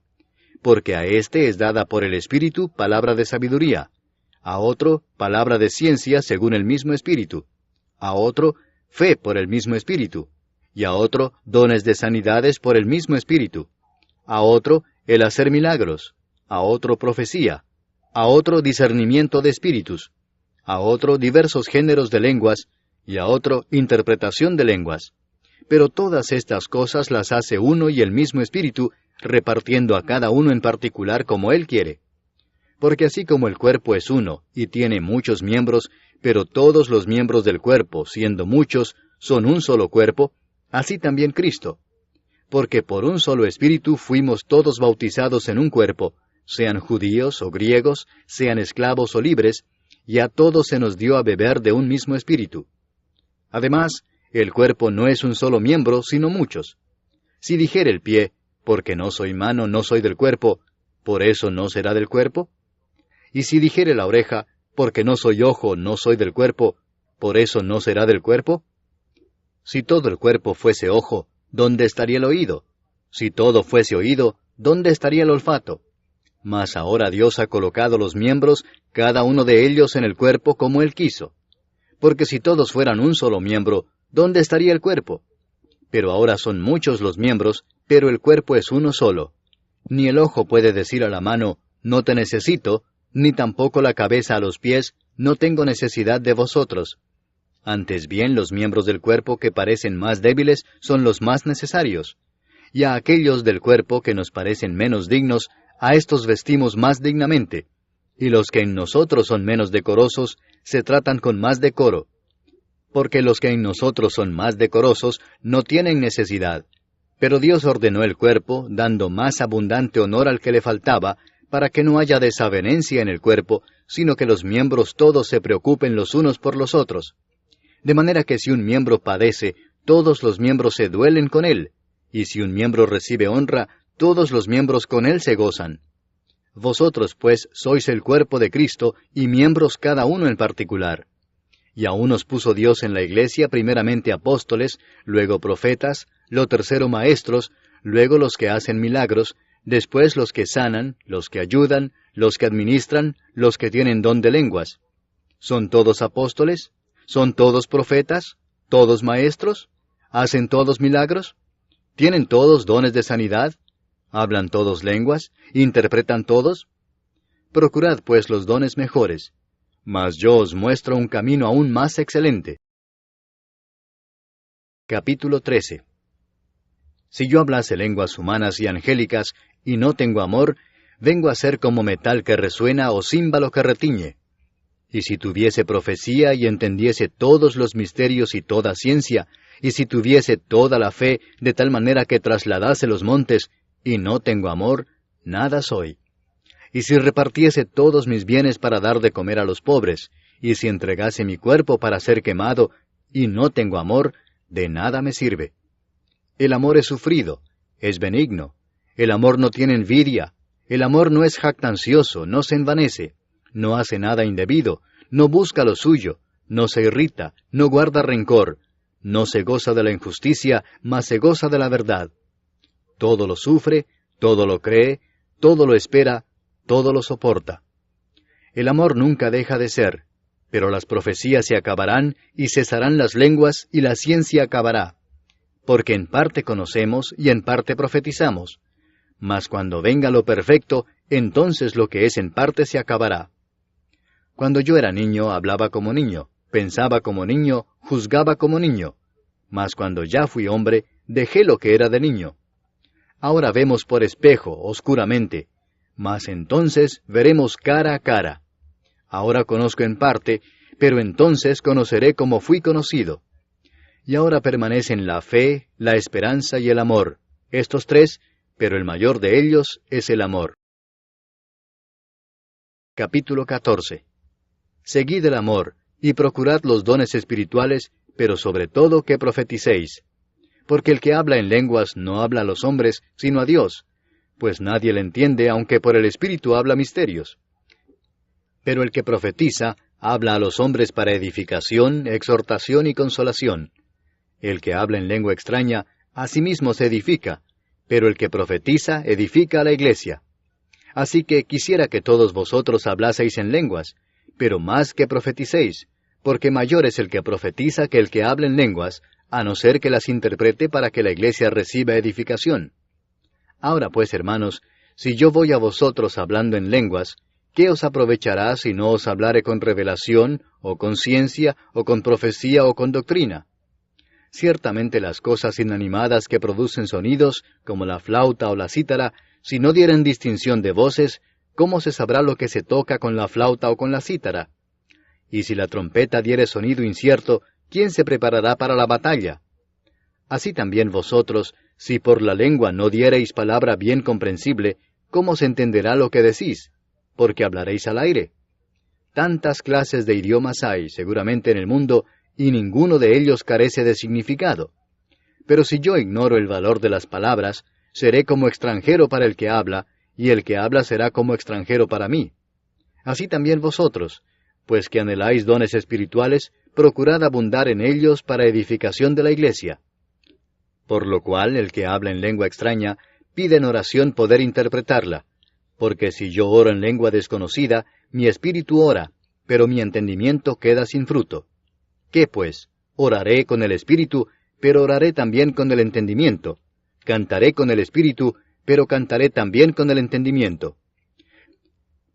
porque a éste es dada por el Espíritu palabra de sabiduría, a otro palabra de ciencia según el mismo Espíritu, a otro fe por el mismo Espíritu, y a otro dones de sanidades por el mismo Espíritu, a otro el hacer milagros, a otro profecía, a otro discernimiento de espíritus, a otro diversos géneros de lenguas, y a otro interpretación de lenguas. Pero todas estas cosas las hace uno y el mismo Espíritu, repartiendo a cada uno en particular como Él quiere. Porque así como el cuerpo es uno, y tiene muchos miembros, pero todos los miembros del cuerpo, siendo muchos, son un solo cuerpo, así también Cristo. Porque por un solo Espíritu fuimos todos bautizados en un cuerpo, sean judíos o griegos, sean esclavos o libres, y a todos se nos dio a beber de un mismo Espíritu. Además, el cuerpo no es un solo miembro, sino muchos. Si dijere el pie, porque no soy mano, no soy del cuerpo, ¿por eso no será del cuerpo? Y si dijere la oreja, porque no soy ojo, no soy del cuerpo, ¿por eso no será del cuerpo? Si todo el cuerpo fuese ojo, ¿dónde estaría el oído? Si todo fuese oído, ¿dónde estaría el olfato? Mas ahora Dios ha colocado los miembros, cada uno de ellos en el cuerpo como Él quiso. Porque si todos fueran un solo miembro, ¿dónde estaría el cuerpo? Pero ahora son muchos los miembros, pero el cuerpo es uno solo. Ni el ojo puede decir a la mano, no te necesito, ni tampoco la cabeza a los pies, no tengo necesidad de vosotros. Antes bien, los miembros del cuerpo que parecen más débiles son los más necesarios. Y a aquellos del cuerpo que nos parecen menos dignos, a estos vestimos más dignamente, y los que en nosotros son menos decorosos, se tratan con más decoro. Porque los que en nosotros son más decorosos no tienen necesidad, pero Dios ordenó el cuerpo, dando más abundante honor al que le faltaba, para que no haya desavenencia en el cuerpo, sino que los miembros todos se preocupen los unos por los otros. De manera que si un miembro padece, todos los miembros se duelen con él, y si un miembro recibe honra, todos los miembros con él se gozan. Vosotros, pues, sois el cuerpo de Cristo, y miembros cada uno en particular. Y a unos puso Dios en la iglesia primeramente apóstoles, luego profetas, lo tercero maestros, luego los que hacen milagros, después los que sanan, los que ayudan, los que administran, los que tienen don de lenguas. ¿Son todos apóstoles? ¿Son todos profetas? ¿Todos maestros? ¿Hacen todos milagros? ¿Tienen todos dones de sanidad? ¿Hablan todos lenguas? ¿Interpretan todos? Procurad pues los dones mejores, mas yo os muestro un camino aún más excelente. Capítulo 13. Si yo hablase lenguas humanas y angélicas, y no tengo amor, vengo a ser como metal que resuena o címbalo que retiñe. Y si tuviese profecía y entendiese todos los misterios y toda ciencia, y si tuviese toda la fe de tal manera que trasladase los montes, y no tengo amor, nada soy. Y si repartiese todos mis bienes para dar de comer a los pobres, y si entregase mi cuerpo para ser quemado, y no tengo amor, de nada me sirve. El amor es sufrido, es benigno. El amor no tiene envidia. El amor no es jactancioso, no se envanece, no hace nada indebido, no busca lo suyo, no se irrita, no guarda rencor, no se goza de la injusticia, mas se goza de la verdad. Todo lo sufre, todo lo cree, todo lo espera, todo lo soporta. El amor nunca deja de ser, pero las profecías se acabarán, y cesarán las lenguas, y la ciencia acabará. Porque en parte conocemos, y en parte profetizamos. Mas cuando venga lo perfecto, entonces lo que es en parte se acabará. Cuando yo era niño, hablaba como niño, pensaba como niño, juzgaba como niño. Mas cuando ya fui hombre, dejé lo que era de niño. Ahora vemos por espejo, oscuramente, mas entonces veremos cara a cara. Ahora conozco en parte, pero entonces conoceré como fui conocido. Y ahora permanecen la fe, la esperanza y el amor, estos tres, pero el mayor de ellos es el amor. Capítulo 14. Seguid el amor, y procurad los dones espirituales, pero sobre todo que profeticéis. Porque el que habla en lenguas no habla a los hombres, sino a Dios, pues nadie le entiende, aunque por el Espíritu habla misterios. Pero el que profetiza habla a los hombres para edificación, exhortación y consolación. El que habla en lengua extraña, a sí mismo se edifica, pero el que profetiza edifica a la iglesia. Así que quisiera que todos vosotros hablaseis en lenguas, pero más que profeticéis, porque mayor es el que profetiza que el que habla en lenguas, a no ser que las interprete para que la iglesia reciba edificación. Ahora pues, hermanos, si yo voy a vosotros hablando en lenguas, ¿qué os aprovechará si no os hablare con revelación, o con ciencia, o con profecía, o con doctrina? Ciertamente las cosas inanimadas que producen sonidos, como la flauta o la cítara, si no dieren distinción de voces, ¿cómo se sabrá lo que se toca con la flauta o con la cítara? Y si la trompeta diere sonido incierto, ¿quién se preparará para la batalla? Así también vosotros, si por la lengua no diereis palabra bien comprensible, ¿cómo se entenderá lo que decís? Porque hablaréis al aire. Tantas clases de idiomas hay, seguramente, en el mundo, y ninguno de ellos carece de significado. Pero si yo ignoro el valor de las palabras, seré como extranjero para el que habla, y el que habla será como extranjero para mí. Así también vosotros, pues que anheláis dones espirituales, procurad abundar en ellos para edificación de la iglesia. Por lo cual el que habla en lengua extraña, pide en oración poder interpretarla, porque si yo oro en lengua desconocida, mi espíritu ora, pero mi entendimiento queda sin fruto. ¿Qué pues? Oraré con el espíritu, pero oraré también con el entendimiento. Cantaré con el espíritu, pero cantaré también con el entendimiento.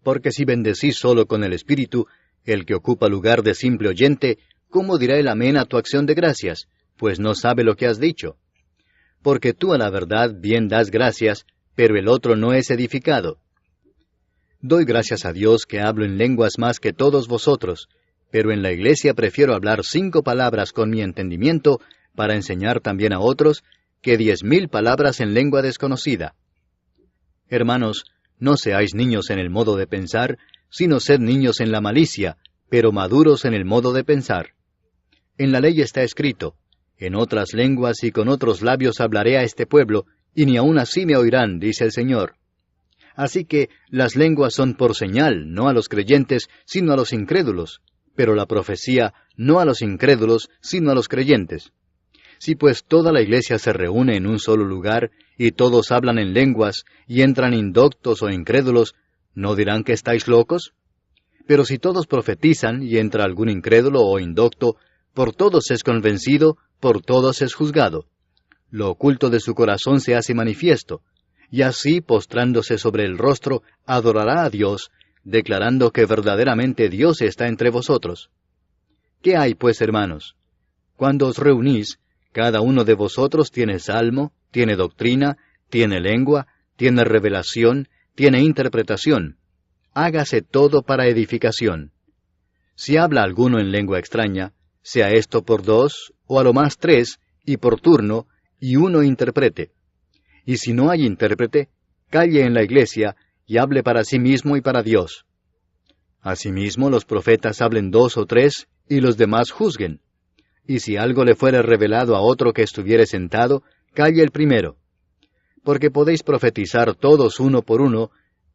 Porque si bendecís solo con el espíritu, el que ocupa lugar de simple oyente, ¿cómo dirá el amén a tu acción de gracias? Pues no sabe lo que has dicho. Porque tú a la verdad bien das gracias, pero el otro no es edificado. Doy gracias a Dios que hablo en lenguas más que todos vosotros, pero en la iglesia prefiero hablar 5 palabras con mi entendimiento, para enseñar también a otros, que 10,000 palabras en lengua desconocida. Hermanos, no seáis niños en el modo de pensar, sino sed niños en la malicia, pero maduros en el modo de pensar. En la ley está escrito, en otras lenguas y con otros labios hablaré a este pueblo, y ni aun así me oirán, dice el Señor. Así que las lenguas son por señal, no a los creyentes, sino a los incrédulos, pero la profecía no a los incrédulos, sino a los creyentes. Si pues toda la iglesia se reúne en un solo lugar, y todos hablan en lenguas, y entran indoctos o incrédulos, ¿no dirán que estáis locos? Pero si todos profetizan, y entra algún incrédulo o indocto, por todos es convencido, por todos es juzgado. Lo oculto de su corazón se hace manifiesto, y así, postrándose sobre el rostro, adorará a Dios, declarando que verdaderamente Dios está entre vosotros. ¿Qué hay, pues, hermanos? Cuando os reunís, cada uno de vosotros tiene salmo, tiene doctrina, tiene lengua, tiene revelación, tiene interpretación. Hágase todo para edificación. Si habla alguno en lengua extraña, sea esto por 2, o a lo más 3, y por turno, y uno interprete. Y si no hay intérprete, calle en la iglesia, y hable para sí mismo y para Dios. Asimismo, los profetas hablen 2 o 3, y los demás juzguen. Y si algo le fuere revelado a otro que estuviere sentado, calle el primero. Porque podéis profetizar todos uno por uno,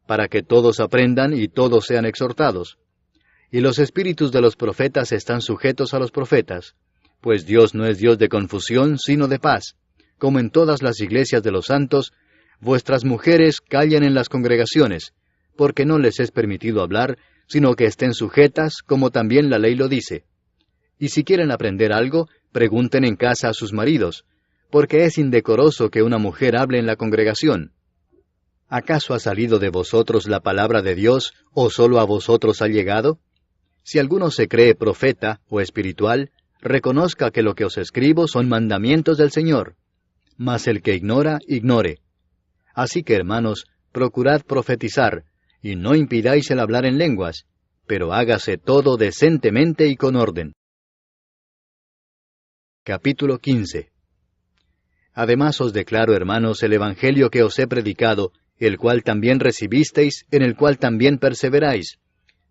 para que todos aprendan y todos sean exhortados. Y los espíritus de los profetas están sujetos a los profetas, pues Dios no es Dios de confusión, sino de paz. Como en todas las iglesias de los santos, vuestras mujeres callen en las congregaciones, porque no les es permitido hablar, sino que estén sujetas, como también la ley lo dice. Y si quieren aprender algo, pregunten en casa a sus maridos, porque es indecoroso que una mujer hable en la congregación. ¿Acaso ha salido de vosotros la palabra de Dios, o solo a vosotros ha llegado? Si alguno se cree profeta o espiritual, reconozca que lo que os escribo son mandamientos del Señor. Mas el que ignora, ignore. Así que, hermanos, procurad profetizar, y no impidáis el hablar en lenguas, pero hágase todo decentemente y con orden. Capítulo 15. Además os declaro, hermanos, el Evangelio que os he predicado, el cual también recibisteis, en el cual también perseveráis,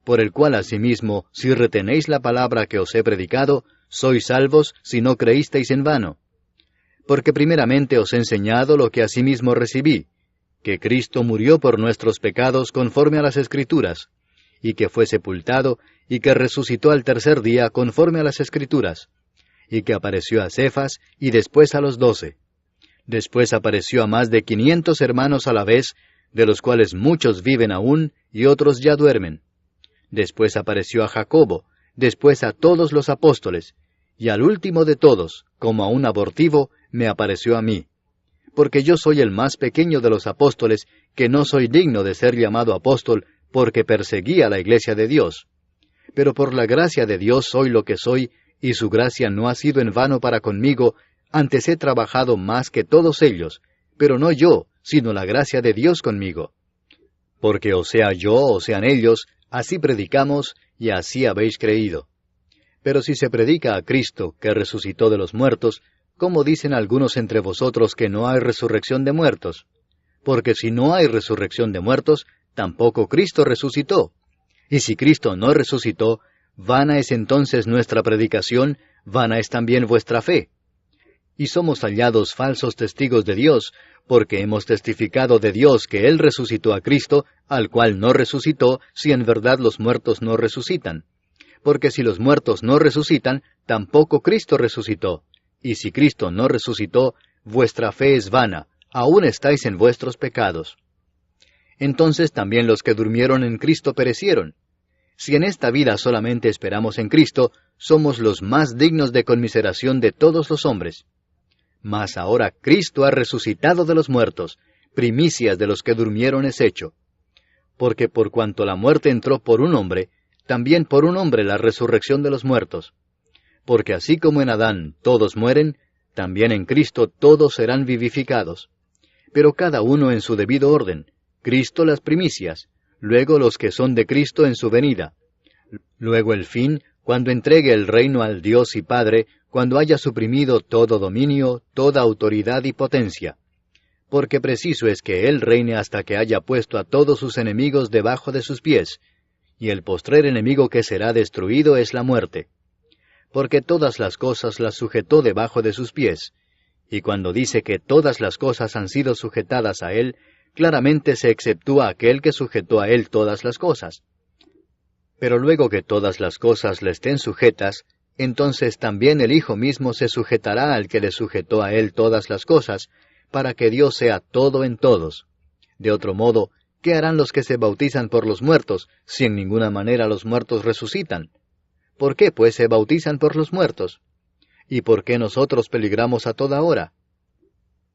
por el cual asimismo, si retenéis la palabra que os he predicado, sois salvos si no creísteis en vano. Porque primeramente os he enseñado lo que asimismo recibí, que Cristo murió por nuestros pecados conforme a las Escrituras, y que fue sepultado, y que resucitó al tercer día conforme a las Escrituras, y que apareció a Cefas, y después a los 12. Después apareció a más de 500 hermanos a la vez, de los cuales muchos viven aún, y otros ya duermen. Después apareció a Jacobo, después a todos los apóstoles, y al último de todos, como a un abortivo, me apareció a mí. Porque yo soy el más pequeño de los apóstoles, que no soy digno de ser llamado apóstol, porque perseguí a la iglesia de Dios. Pero por la gracia de Dios soy lo que soy, y su gracia no ha sido en vano para conmigo, antes he trabajado más que todos ellos, pero no yo, sino la gracia de Dios conmigo. Porque o sea yo o sean ellos, así predicamos, y así habéis creído. Pero si se predica a Cristo, que resucitó de los muertos, ¿cómo dicen algunos entre vosotros que no hay resurrección de muertos? Porque si no hay resurrección de muertos, tampoco Cristo resucitó. Y si Cristo no resucitó, vana es entonces nuestra predicación, vana es también vuestra fe. Y somos hallados falsos testigos de Dios, porque hemos testificado de Dios que Él resucitó a Cristo, al cual no resucitó, si en verdad los muertos no resucitan. Porque si los muertos no resucitan, tampoco Cristo resucitó. Y si Cristo no resucitó, vuestra fe es vana, aún estáis en vuestros pecados. Entonces también los que durmieron en Cristo perecieron. Si en esta vida solamente esperamos en Cristo, somos los más dignos de conmiseración de todos los hombres. Mas ahora Cristo ha resucitado de los muertos, primicias de los que durmieron es hecho. Porque por cuanto la muerte entró por un hombre, también por un hombre la resurrección de los muertos. Porque así como en Adán todos mueren, también en Cristo todos serán vivificados. Pero cada uno en su debido orden, Cristo las primicias, luego los que son de Cristo en su venida. Luego el fin, cuando entregue el reino al Dios y Padre, cuando haya suprimido todo dominio, toda autoridad y potencia. Porque preciso es que Él reine hasta que haya puesto a todos sus enemigos debajo de sus pies, y el postrer enemigo que será destruido es la muerte. Porque todas las cosas las sujetó debajo de sus pies, y cuando dice que todas las cosas han sido sujetadas a Él, claramente se exceptúa aquel que sujetó a Él todas las cosas. Pero luego que todas las cosas le estén sujetas, entonces también el Hijo mismo se sujetará al que le sujetó a Él todas las cosas, para que Dios sea todo en todos. De otro modo, ¿qué harán los que se bautizan por los muertos, si en ninguna manera los muertos resucitan? ¿Por qué, pues, se bautizan por los muertos? ¿Y por qué nosotros peligramos a toda hora?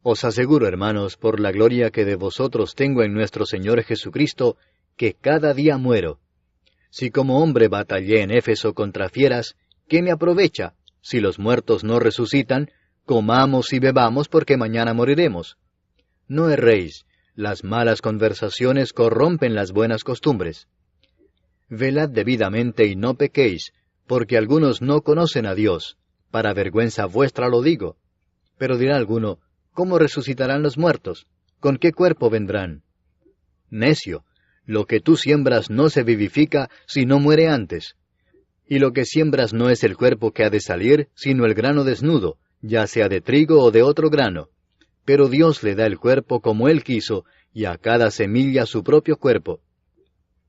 Os aseguro, hermanos, por la gloria que de vosotros tengo en nuestro Señor Jesucristo, que cada día muero. Si como hombre batallé en Éfeso contra fieras, ¿qué me aprovecha? Si los muertos no resucitan, comamos y bebamos porque mañana moriremos. No erréis, las malas conversaciones corrompen las buenas costumbres. Velad debidamente y no pequéis, porque algunos no conocen a Dios. Para vergüenza vuestra lo digo. Pero dirá alguno, ¿cómo resucitarán los muertos? ¿Con qué cuerpo vendrán? Necio, lo que tú siembras no se vivifica si no muere antes. Y lo que siembras no es el cuerpo que ha de salir, sino el grano desnudo, ya sea de trigo o de otro grano. Pero Dios le da el cuerpo como Él quiso, y a cada semilla su propio cuerpo.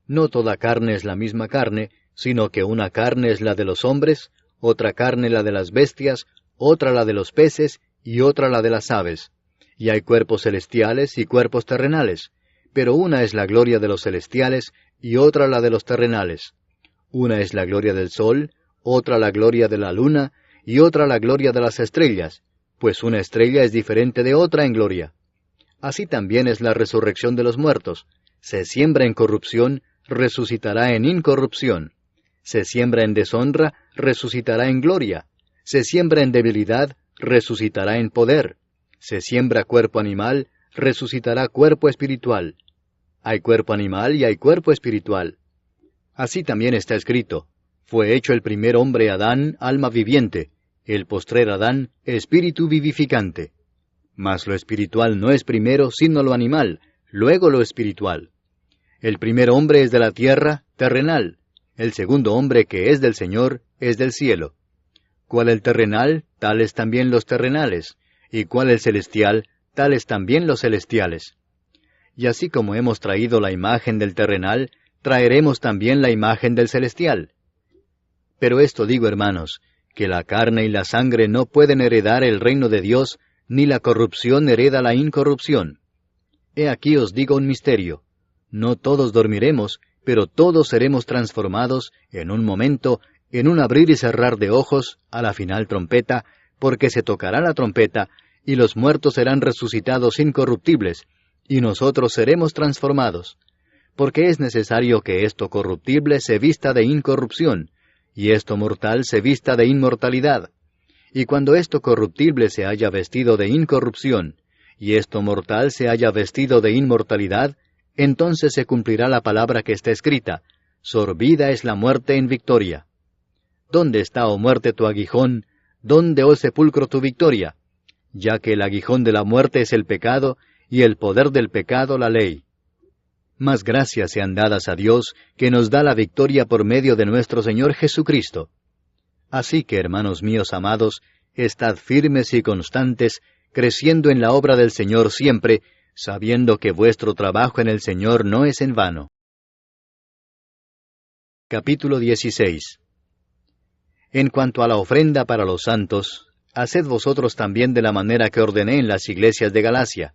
No toda carne es la misma carne, sino que una carne es la de los hombres, otra carne la de las bestias, otra la de los peces, y otra la de las aves. Y hay cuerpos celestiales y cuerpos terrenales, pero una es la gloria de los celestiales, y otra la de los terrenales. Una es la gloria del sol, otra la gloria de la luna, y otra la gloria de las estrellas, pues una estrella es diferente de otra en gloria. Así también es la resurrección de los muertos. Se siembra en corrupción, resucitará en incorrupción. Se siembra en deshonra, resucitará en gloria. Se siembra en debilidad, resucitará en poder. Se siembra cuerpo animal, resucitará cuerpo espiritual. Hay cuerpo animal y hay cuerpo espiritual. Así también está escrito: fue hecho el primer hombre Adán, alma viviente; el postrer Adán, espíritu vivificante. Mas lo espiritual no es primero, sino lo animal, luego lo espiritual. El primer hombre es de la tierra, terrenal; el segundo hombre, que es del Señor, es del cielo. Cual el terrenal, tales también los terrenales; y cual el celestial, tales también los celestiales. Y así como hemos traído la imagen del terrenal, traeremos también la imagen del celestial. Pero esto digo, hermanos, que la carne y la sangre no pueden heredar el reino de Dios, ni la corrupción hereda la incorrupción. He aquí os digo un misterio: no todos dormiremos, pero todos seremos transformados en un momento, en un abrir y cerrar de ojos, a la final trompeta, porque se tocará la trompeta, y los muertos serán resucitados incorruptibles, y nosotros seremos transformados. Porque es necesario que esto corruptible se vista de incorrupción, y esto mortal se vista de inmortalidad. Y cuando esto corruptible se haya vestido de incorrupción, y esto mortal se haya vestido de inmortalidad, entonces se cumplirá la palabra que está escrita: sorbida es la muerte en victoria. ¿Dónde está, oh muerte, tu aguijón? ¿Dónde, oh sepulcro, tu victoria? Ya que el aguijón de la muerte es el pecado, y el poder del pecado la ley. Mas gracias sean dadas a Dios, que nos da la victoria por medio de nuestro Señor Jesucristo. Así que, hermanos míos amados, estad firmes y constantes, creciendo en la obra del Señor siempre, sabiendo que vuestro trabajo en el Señor no es en vano. Capítulo 16. En cuanto a la ofrenda para los santos, haced vosotros también de la manera que ordené en las iglesias de Galacia.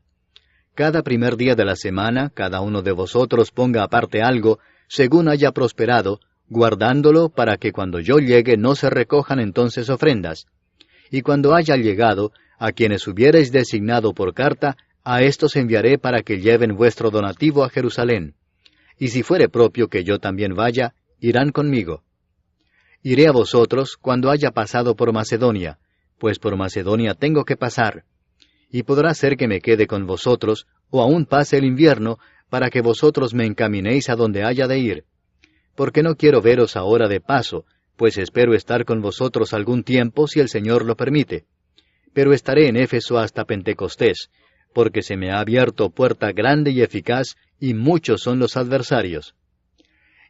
Cada primer día de la semana, cada uno de vosotros ponga aparte algo, según haya prosperado, guardándolo para que cuando yo llegue no se recojan entonces ofrendas. Y cuando haya llegado, a quienes hubiereis designado por carta, a éstos enviaré para que lleven vuestro donativo a Jerusalén. Y si fuere propio que yo también vaya, irán conmigo. Iré a vosotros cuando haya pasado por Macedonia, pues por Macedonia tengo que pasar. Y podrá ser que me quede con vosotros, o aún pase el invierno, para que vosotros me encaminéis a donde haya de ir. Porque no quiero veros ahora de paso, pues espero estar con vosotros algún tiempo si el Señor lo permite. Pero estaré en Éfeso hasta Pentecostés, porque se me ha abierto puerta grande y eficaz, y muchos son los adversarios.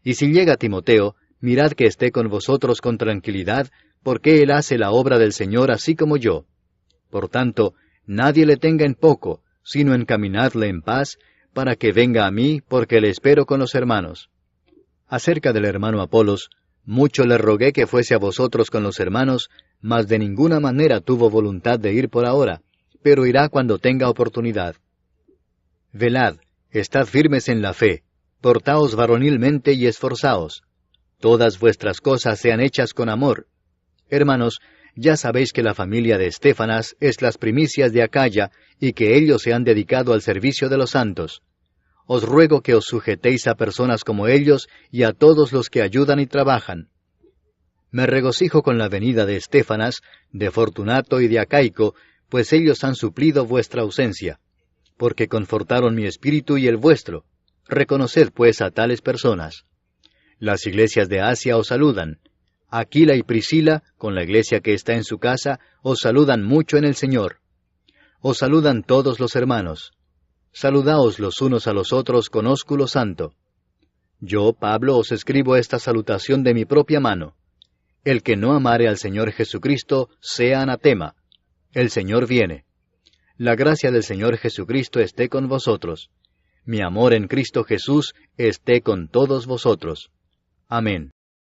Y si llega Timoteo, mirad que esté con vosotros con tranquilidad, porque él hace la obra del Señor así como yo. Por tanto, nadie le tenga en poco, sino encaminadle en paz, para que venga a mí, porque le espero con los hermanos. Acerca del hermano Apolos, mucho le rogué que fuese a vosotros con los hermanos, mas de ninguna manera tuvo voluntad de ir por ahora, pero irá cuando tenga oportunidad. Velad, estad firmes en la fe, portaos varonilmente y esforzaos. Todas vuestras cosas sean hechas con amor. Hermanos, ya sabéis que la familia de Estéfanas es las primicias de Acaya, y que ellos se han dedicado al servicio de los santos. Os ruego que os sujetéis a personas como ellos y a todos los que ayudan y trabajan. Me regocijo con la venida de Estéfanas, de Fortunato y de Acaico, pues ellos han suplido vuestra ausencia, porque confortaron mi espíritu y el vuestro. Reconoced pues a tales personas. Las iglesias de Asia os saludan. Aquila y Priscila, con la iglesia que está en su casa, os saludan mucho en el Señor. Os saludan todos los hermanos. Saludaos los unos a los otros con ósculo santo. Yo, Pablo, os escribo esta salutación de mi propia mano. El que no amare al Señor Jesucristo, sea anatema. El Señor viene. La gracia del Señor Jesucristo esté con vosotros. Mi amor en Cristo Jesús esté con todos vosotros. Amén.